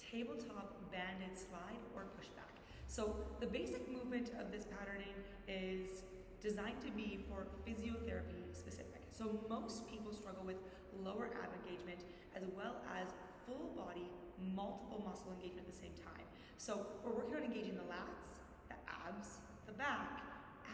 tabletop banded slide or pushback. So the basic movement of this patterning is designed to be for physiotherapy specific. So most people struggle with lower ab engagement as well as full body, multiple muscle engagement at the same time. So we're working on engaging the lats, the abs, the back,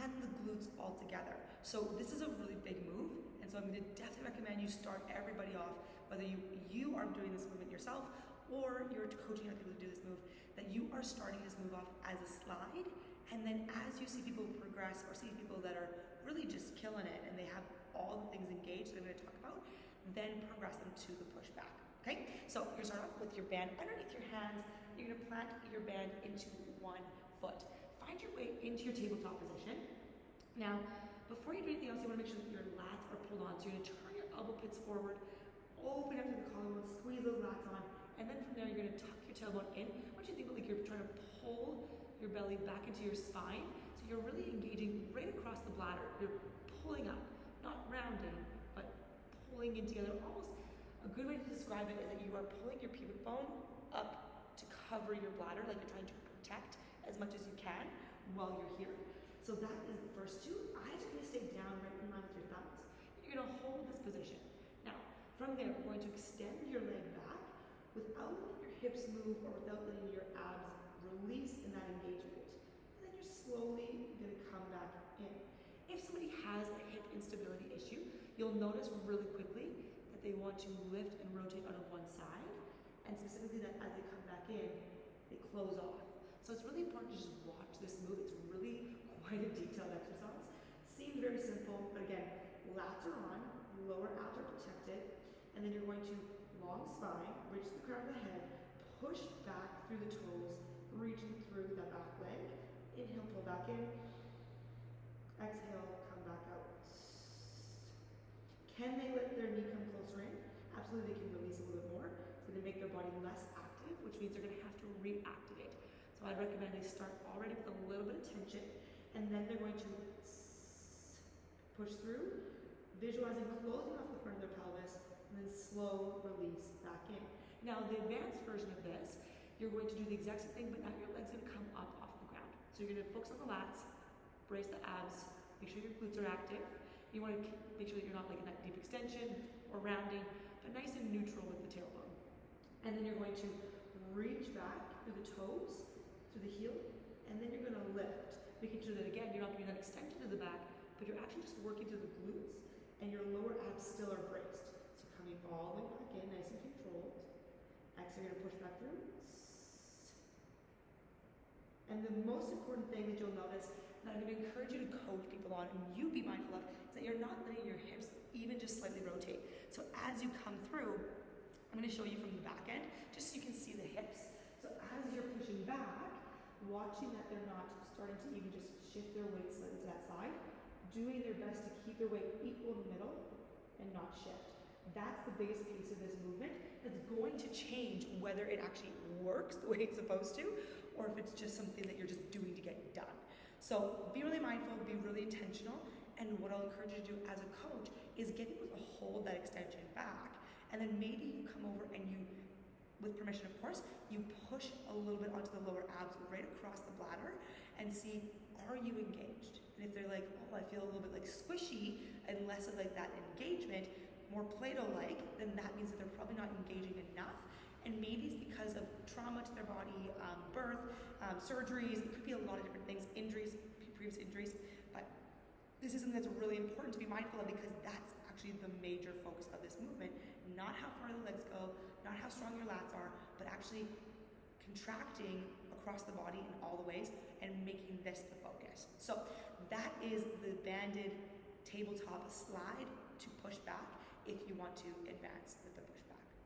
and the glutes all together. So this is a really big move, and so I'm going to definitely recommend you start everybody off, whether you are doing this movement yourself or you're coaching other people to do this move, that you are starting this move off as a slide, and then as you see people progress or see people that are really just killing it and they have all the things engaged that I'm going to talk about, then progress them to the pushback. Okay, so you're going to start off with your band underneath your hands. You're going to plant your band into one foot. Find your way into your tabletop position. Now, before you do anything else, you want to make sure that your lats are pulled on. So you're going to turn your elbow pits forward, open up to the collarbone, squeeze those lats on, and then from there you're going to tuck your tailbone in. I want you to think like you're trying to pull your belly back into your spine. So you're really engaging right across the bladder. You're pulling up, not rounding, but pulling in together. Almost a good way to describe it is that you are pulling your pubic bone up to cover your bladder, like you're trying to protect as much as you can while you're here. So that is the first two. Eyes are going to stay down right in line with your thumbs. You're going to hold this position. Now, from there, we're going to extend your leg back without letting your hips move or without letting your abs release in that engagement. And then you're slowly going to come back in. If somebody has a hip instability issue, you'll notice really quickly that they want to lift and rotate out of one side, and specifically that as they come back in, they close off. So it's really important to just watch this move. It's really quite a detailed exercise. It seems very simple, but again, lats are on, lower abs are protected, and then you're going to long spine, reach the crown of the head, push back through the toes, reaching through the back leg. Inhale, pull back in. Exhale, come back out. Can they let their knee come closer in? Absolutely, they can release a little bit more. It's going to make their body less active, which means they're going to have to reactivate. So I'd recommend they start already with a little bit of tension, and then they're going to push through, visualizing closing off the front of their pelvis, and then slow release back in. Now, the advanced version of this, you're going to do the exact same thing, but now your leg's going to come up off the ground. So you're going to focus on the lats, brace the abs, make sure your glutes are active. You want to make sure that you're not like in that deep extension or rounding, but nice and neutral with the tailbone. And then you're going to reach back through the toes, through the heel, and then you're going to lift, making sure that again, you're not getting that extension to the back, but you're actually just working through the glutes, and your lower abs still are braced. So coming all the way back in, nice and controlled. Exhale, you're going to push back through. And the most important thing that you'll notice, and I'm going to encourage you to coach people on, and you be mindful of, is that you're not letting your hips even just slightly rotate. So as you come through, I'm going to show you from the back end, just so you can see the hips. So as you're pushing back, watching that they're not starting to even just shift their weight slightly to that side, doing their best to keep their weight equal in the middle and not shift. That's the biggest piece of this movement that's going to change whether it actually works the way it's supposed to, or if it's just something that you're just doing to get done. So be really mindful, be really intentional, and what I'll encourage you to do as a coach is get people to hold that extension back, and then maybe you come over and you, with permission of course, you push a little bit onto the lower abs right across the bladder and see, are you engaged? And if they're like, oh, I feel a little bit like squishy and less of like that engagement, more Play-Doh-like, then that means that they're probably not engaging enough. And maybe it's because of trauma to their body, birth, surgeries, it could be a lot of different things, injuries, previous injuries, but this is something that's really important to be mindful of because that's actually the major focus of this movement. Not how far the legs go, not how strong your lats are, but actually contracting across the body in all the ways and making this the focus. So that is the banded tabletop slide to push back if you want to advance with the push